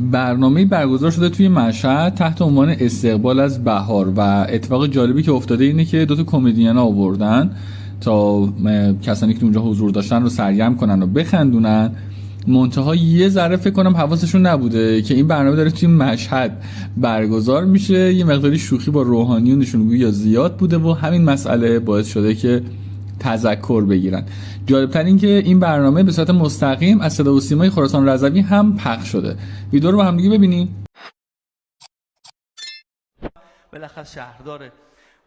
برنامه‌ای برگزار شده توی مشهد تحت عنوان استقبال از بهار و اتفاق جالبی که افتاده اینه که دو تا کمدین آوردن تا کسانی که اونجا حضور داشتن رو سرگرم کنن و بخندونن. منتها یه ذره فکر کنم حواسشون نبوده که این برنامه داره توی مشهد برگزار میشه. یه مقداری شوخی با روحانیونشون گویا زیاد بوده و همین مسئله باعث شده که تذکر بگیرن. جالبتر این که این برنامه به صورت مستقیم از صدا و سیمای خراسان رضوی هم پخش شده. ویدیو رو با هم دیگه ببینیم. بالاخص شهردار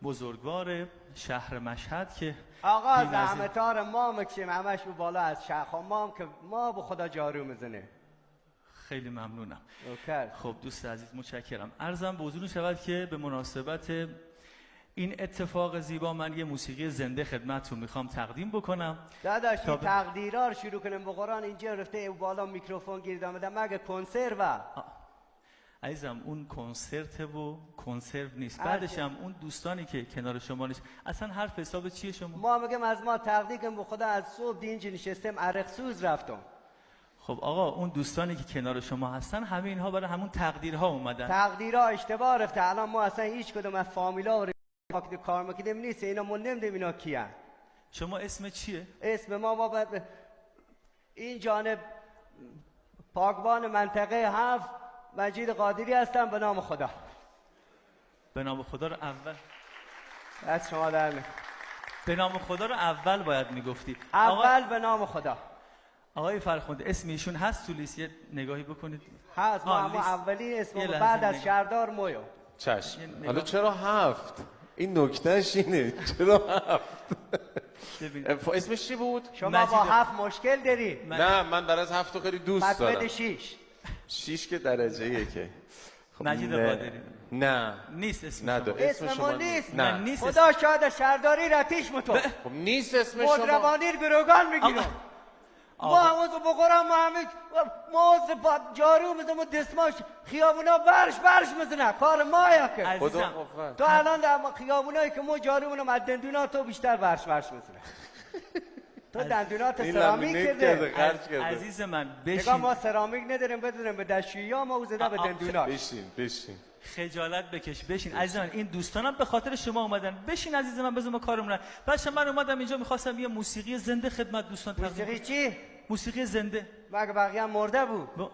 بزرگوار شهر مشهد که آقا زحمتار ما مکشیم همش به بالا از شهر ما که ما به خدا جارو میزنه. خیلی ممنونم. اوکی. خب دوست عزیز متشکرم. عرضم به حضور شود که به مناسبت این اتفاق زیبا من یه موسیقی زنده خدمتتون میخوام تقدیم بکنم. داداش این تقدیرها رو شروع کنیم به قرآن. اینجا رفته بالا میکروفون گیر دامده مگه کنسرو؟ عزیزم اون کنسرت و کنسرو نیست. بعدش هم اون دوستانی که کنار شما نیست اصلا حرف حساب چیه شما؟ ما میگم از ما تقدیر کنیم به خدا. از صبح اینجا نشستم عرق سوز رفتم. خب آقا اون دوستانی که کنار شما هستن همه اینها برای همون تقدیرها اومدن. تقدیرها اشتباه رفته. الان ما اصلا هیچ کدوم از فامیلا و کار میکنیم نیست. اینا من نمیدونم اینا کیه. شما اسم چیه؟ اسم ما باید این جانب پاکبان منطقه 7 مجید قادری هستم به نام خدا. به نام خدا رو اول از شما در به نام خدا رو اول باید میگفتی. اول به نام خدا. آقای فرخنده اسم ایشون هست تو لیست؟ یه نگاهی بکنید. هست. ما اولی اسم بعد از شهردار مویو. چشم. حالا چرا 7؟ این نکتهش اینه. چرا 7؟ اسمش چی بود؟ شما با 7 مشکل داری؟ نه من در از 7 خیلی دوست دارم. پس بده 6. 6 که درجه یکه. خب مجید قادری. نه نیست اسم شما. اسم شما نیست. نه نیست. خدا شاید شهرداری رتیش متو. خب نیست اسم شما. مدربانی گروگان میگیرم. ما همون بخورم ما جارو میزنم و دستماش خیابونا برش میزنه. کار ما یا که عزیزم تو الان در خیابونایی که ما جارو میزنم از دندونا تو بیشتر برش میزنه. تو دندونات سرامیک کرده. عزیز من بشین. نگاه ما سرامیک نداریم بدونیم به دستشویی ما او زده به دندونات. بشین خجالت بکش بشین. عزیز من این دوستانم به خاطر شما اومدن. بشین عزیز من بذار ما کارمون. بچه من اومدم اینجا میخواستم یه موسیقی زنده خدمت دوستان تقدیم. موسیقی چی؟ موسیقی زنده. مگه بقیه مرده بود؟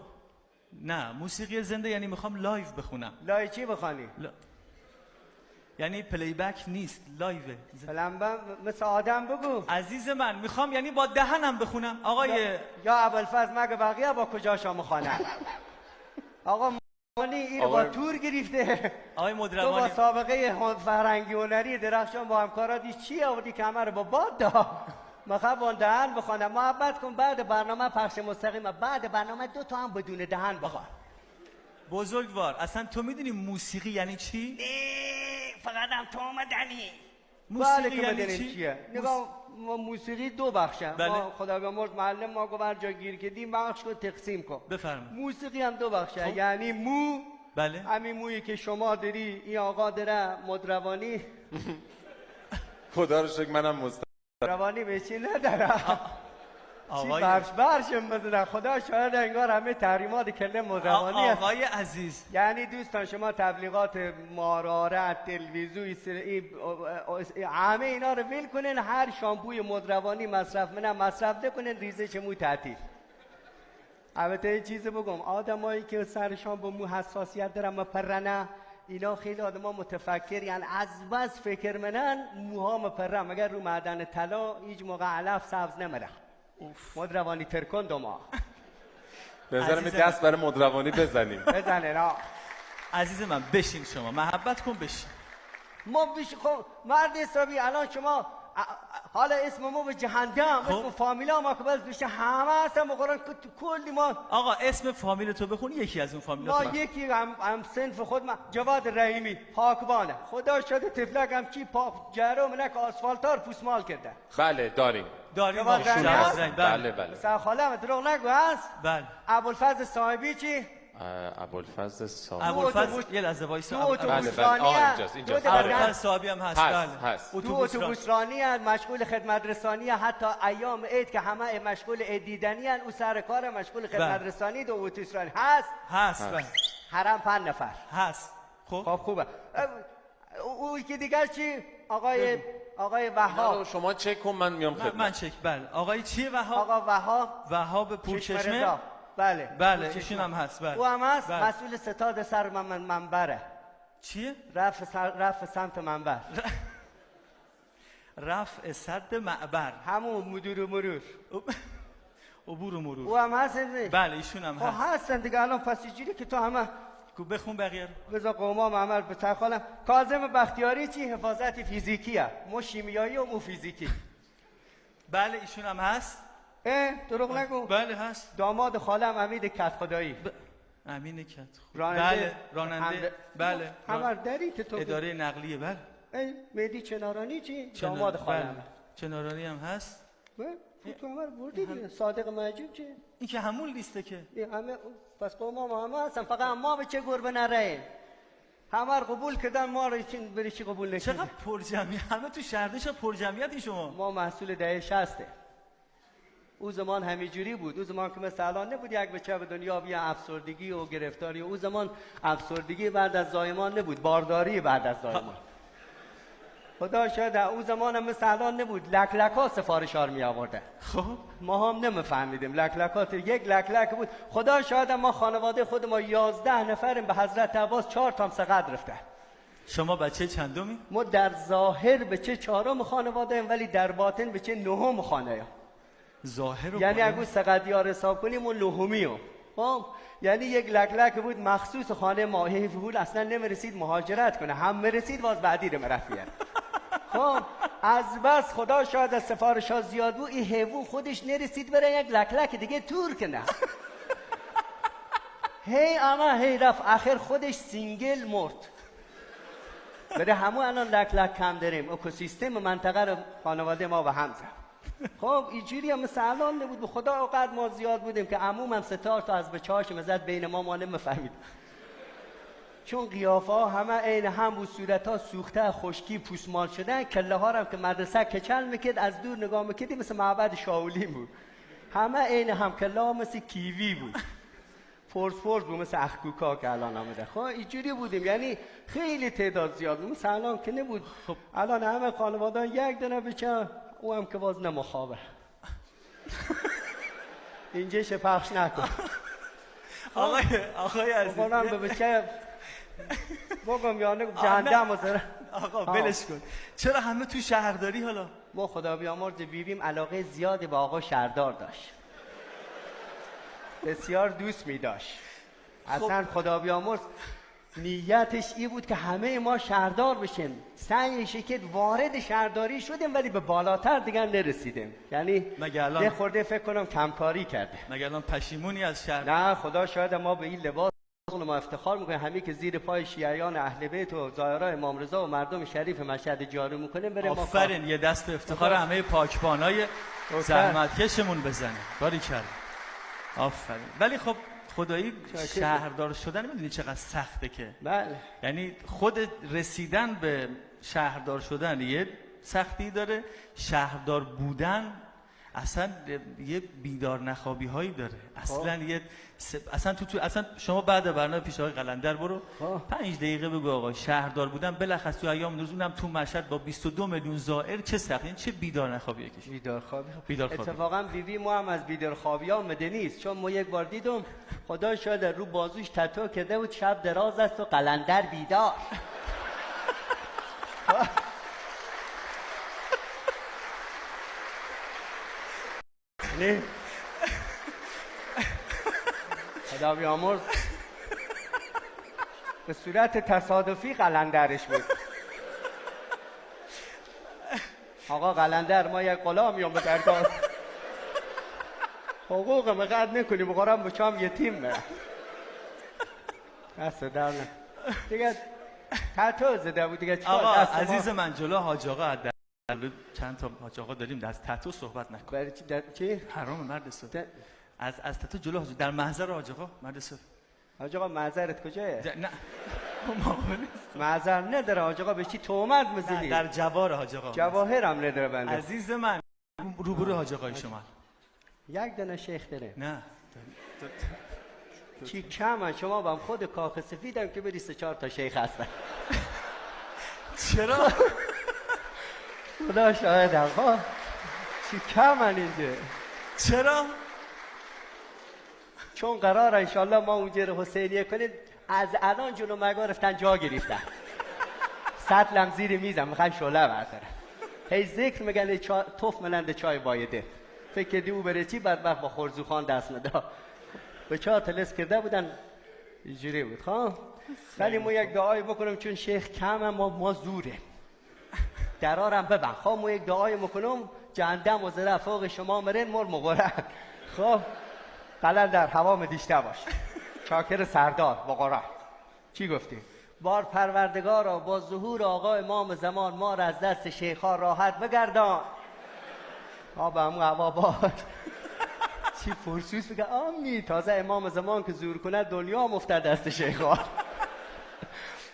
نه موسیقی زنده یعنی میخوام لایو بخونم. لایو چی بخوانی؟ یعنی پلی بک نیست، لایوه. مثل آدم بگو. عزیز من میخوام یعنی با دهنم بخونم. آقای یا ابوالفضل مگه بقیه با کجاشا میخوانن؟ آقا مانی این با تور گرفته. آقای تو مدربانی با سابقه فرهنگی هنری درخشان با همکارات چی آوردی کمر رو با باد دا؟ میخوام با دهن بخوانم. محبت کن بعد برنامه پخش مستقیم بعد برنامه 2 تا هم بدون دهن بخوان. بزرگوار اصلا تو میدونی موسیقی یعنی چی؟ فقط هم تو آمدنی. موسیقی یعنی چی؟ نگاه موسیقی 2 بخشه. بله. ما خدا بیامرز معلم ما گفت هر جا گیر کردیم بخش کن تقسیم کن. بفرمایید. موسیقی هم 2 بخشه. یعنی مو. بله. همین مویی که شما داری این آقا داره مدروانی. خدا رو شکر منم مدروانی بچی نداره. چی برشم بزنه. خدا شاید انگار همه تحریمات کلمه مدروانی هست. آقای عزیز یعنی دوستان شما تبلیغات مارارت تلویزیون همه اینا رو ول کنین. هر شامپوی مدروانی مصرف مصرف نکنین ریزش مو تعطیل. البته یه چیز بگم آدمایی که سرشان به مو حساسیت دارن مپرنه اینا خیلی آدما متفکر یعنی از بس فکر منن موها مپرن مگر رو معدن طلا هیچ موقع علف سبز نمیره. مدروانی ترکن دو ماه. بذارم دست برای مدروانی بزنیم. بزنه را. عزیز من بشین شما محبت کن بشین. ما خب مرد حسابی الان شما حالا اسم ما به جهنم اسم فامیلا ما که باز بشه همه هستن بقران کلی ما. آقا اسم فامیل تو بخون یکی از اون فامیلا. ما یکی هم سنف خود من جواد رحیمی پاکبانه. خدا شده تفلک هم چی پاک جرو منک آسفالتار پوسمال کرده. بله داریم جواد رحیمی. بله سر خاله دروغ نگو هست. بله. ابوالفضل صاحبی چی؟ ابوالفضل صاحب ابوالفضل یه لحظه وایسا. تو بله اتوبوس بله رانی اینجاست اینجاست ابوالفضل صاحبی هم هست. هست بله. هست تو اتوبوس ران. اتوبوس رانی هست، مشغول خدمت رسانی هست. حتی ایام عید که همه مشغول عید دیدنی هست، او سر کار مشغول خدمت رسانی دو اتوبوس رانی هست. بله. حرم 5 نفر. هست. خب خب خوبه. او که دیگر چی؟ آقای وهاب. شما چک کن من میام خدمت. من چک. بله آقای چیه وهاب؟ آقا وهاب پورچشمه. رضا. بله بله ایشون هم هست. بله او هم هست. بله. مسئول ستاد سر منبره، چیه؟ رفع سمت منبر. رفع سد معبر. همون مدیر مرور. عبور و مرور. او هم هست. بله ایشون هم خب هست. هستن دیگه. الان پس اینجوری که تو همه بخون بقیه رو. بذار قومام عمل به تخالم. کاظم بختیاری چی؟ حفاظت فیزیکیه، مو شیمیایی و مو فیزیکی. بله ایشون هم هست. دروغ نگو. بله هست. داماد خالم امید کت خدایی. امین کت. راننده. راننده. بله همه داری که تو اداره نقلیه. بله مهدی چنارانی چی؟ داماد خالم. چنارانی هم هست. تو همه رو بردی دیگه. صادق محجوب چی؟ این که همون لیسته که همه پس قومام همه هستن، فقط ما به چه گربه نره. همه رو قبول کردن، ما رو بری چی قبول نکردن. چقدر پرجمعیت. همه تو شهردش پرجمعیتی شما. ما محصول دهه 60. او زمان همینجوری بود. او زمان که مثل الان نبود یک بچه به دنیا بیا افسردگی و گرفتاری. او زمان افسردگی بعد از زایمان نبود، بارداری بعد از زایمان. خدا شاید او زمان هم مثل الان نبود، لکلکا سفارشار می آوردن. خب ما هم نمیفهمیدیم. لکلکات یک لکلک بود. خدا شاید ما خانواده خود ما 11 نفریم، به حضرت عباس 4 تا سقد رفته. شما بچه چندمی؟ ما در ظاهر بچه 4م خانواده ایم، ولی در باطن بچه 9م خانه ایم. ظاهر و یعنی اگه سقدیار حساب کنیم اون نهمیم. خب یعنی یک لکلک بود مخصوص خانه ماهی فهول، اصلا نمیرسید مهاجرت کنه، هم میرسید باز بعدی رو مرفیه. خب از بس خدا شاید از سفارش ها زیاد بود، این حیوان خودش نرسید بره یک لکلک دیگه تور کنه. هی رفت آخر خودش سینگل مرد. بره همون الان لکلک کم داریم. اکوسیستم منطقه رو خانواده ما به هم زد. خب اینجوری هم مثل الان نبود. به خدا اوقات ما زیاد بودیم که عموم هم 3 تا از بچه‌هاش مزد بین ما نمیفهمید، چون قیافه ها همه عین هم بود، صورت ها سوخته، خشکی، پوسمال شدن. کله ها هم که مدرسه کچل میکرد، از دور نگاه میکردی مثل معبد شاولین بود. همه عین هم، کله ها مثل کیوی بود، فورس بود مثل اخکوکا که الان آمده. خب اینجوری بودیم، یعنی خیلی تعداد زیاد بود. مثل الان که نبود. خب الان همه خانواده یک دونه بچه، او هم که باز نمخوابه. اینجاش پخش نکن. آقای عزیز بقولم به بچه بگم یا نگم جهنم وزره. آقا بلش کن. چرا همه تو شهرداری؟ حالا ما خدا بیامرز بیبیم علاقه زیادی به آقا شهردار داشت، بسیار دوست می داشت. اصلا خدا بیامرز نیتش این بود که همه ما شهردار بشیم. سعیش کرد، وارد شهرداری شدیم ولی به بالاتر دیگر نرسیدیم. یعنی یه خورده فکر کنم کمکاری کرده. مگه الان پشیمونی از شهر؟ نه خدا شاید ما به این لباس ما افتخار میکنیم. همین که زیر پای شیعیان اهل بیت و زائرای امام رضا و مردم شریف مشهد جاری میکنیم بریم. آفرین، یه دست به افتخار همه پاکبانای زحمتکشمون بزنه. باریکلا. آفرین. ولی خب خدایی شهردار شدن میدونی چقدر سخته که. بله. یعنی خود رسیدن به شهردار شدن یه سختی داره، شهردار بودن اصلا یه بیدار نخوابی هایی داره. اصلا شما بعد برنامه پیش آقای قلندر برو 5 دقیقه بگو آقا شهردار بودن بلخص تو ایام روز، اونم تو مشهد با 22 میلیون زائر چه سخت، این چه بیدار نخوابیه کشید. بیدار خوابی. اتفاقا بیبی ما هم از بیدار خوابی ها آمده نیست، چون ما یک بار دیدم خدا شاید رو بازوش تتو کرده بود شب دراز است و قلندر بیدار. نه خدا بیامرز به صورت تصادفی قلندرش بود. آقا قلندر ما یک غلامیام به درگاه حقوق مقدر نکنی بخورم بچام یتیم میرم. دست در نه دیگه تتو زده بود دیگه. آقا عزیز من جلو حاج آقا چند تا حاج آقا داریم، از تتو صحبت نکن. برای چی؟ حرام مرد صاحب. از تتو جلو حاج در محضر حاج آقا مرد صاحب. حاج آقا معذرت کجاه؟ نه مقابل است. معذر نداره حاج آقا، به چی تهمت نه، میزنی؟ در جوار حاج آقا. جواهرم نداره بنده. عزیز من روبرو حاج آقای شما. یک دونه شیخ داره. نه چی کمن شما با خود کاخ سفیدم که بری 3-4 تا شیخ هستن. چرا؟ خدا شاهدم ها. چی کمن اینجا؟ چرا؟ چون قرار انشالله ما اونجا رو حسینیه کنیم، از الان جلو مگا رفتن جا گرفتن. سطلم زیر میزم میخوان شعله بردارن. هی ذکر میگن توف ملنده چای بایده. فکر کردی او بره چی بدبخت با خورزوخان دست ندا. به 4 تلس کرده بودن اینجوری بود خواه. ولی ما یک دعای بکنم چون شیخ کم ما زوره. درارم ببن خواه ما یک دعای بکنم جهنم و زده فوق شما مرین مر مغرن. خب قلن در هوا دیشته باش. چاکر سردار بقرا چی گفتی؟ بار پروردگارا با ظهور آقا امام زمان ما را از دست شیخا راحت بگردان. آب هم هوا بار چی فرسوس بگه آمی تازه امام زمان که ظهور کنه دنیا مفته دست شیخا.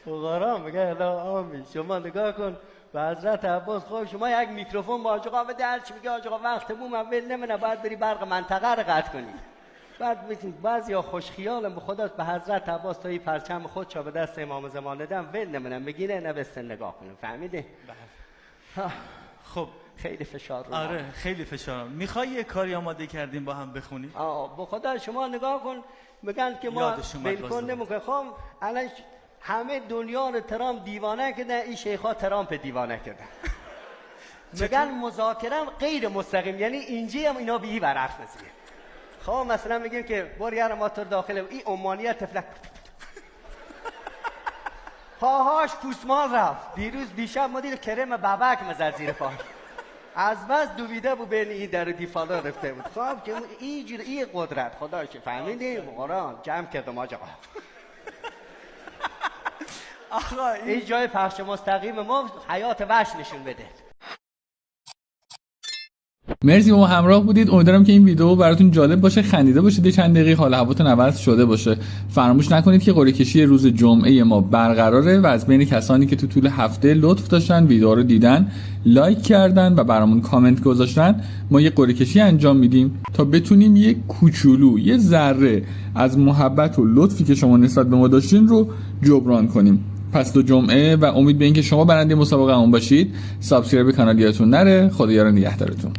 بقرا میگه الا آمی شما نگاه کن به حضرت عباس خواه شما یک میکروفون با آجاقا بده هرچی بگه آجاقا وقت بوم اول نمینه باید بری برق منطقه رو قطع کنی. بعد بتونید بعضی ها خوش خیالم به خدا به حضرت عباس تا این پرچم خودشا به دست امام زمان دادم ول نمونم بگینه نبستن نگاه کنم فهمیده؟ خب خیلی فشار رو آره خیلی فشار. میخوای یه کاری آماده کردیم با هم بخونی؟ به خدا شما نگاه کن بگن که ما بلکن نمونکن خب الان همه دنیا رو ترامپ دیوانه کردن این شیخا ترامپ دیوانه کردن. میگن مذاکره غیر مستقیم یعنی اینجا هم اینا به این ورق نزیه. خب مثلا میگیم که باری هر ماتر داخله این عمانیت تفلک پاهاش پوسمان رفت. دیروز دیشب ما دیدیم کرم بابک مزد زیر پاش از بس دویده بود بین این در دیفالا رفته بود. خب که اینجور این قدرت خدا چه فهمیدیم قرآن جمع کردم آجا آقا این جای پخش مستقیم ما حیات وحش نشون بده. مرسی با ما همراه بودید. امیدوارم که این ویدیو براتون جالب باشه، خندیده باشید، چند دقیقه حال هواتون عوض شده باشه. فراموش نکنید که قرعه کشی روز جمعه ما برقراره و از بین کسانی که تو طول هفته لطف داشتن ویدیو رو دیدن، لایک کردن و برامون کامنت گذاشتن، ما یه قرعه کشی انجام میدیم تا بتونیم یه کوچولو یه ذره از محبت و لطفی که شما نسبت به ما داشتین رو جبران کنیم. پس تا جمعه و امید به اینکه شما برنده مسابقه همون باشید. سابسکرایب کانال یادتون نره. خدا یار نگهدارتون.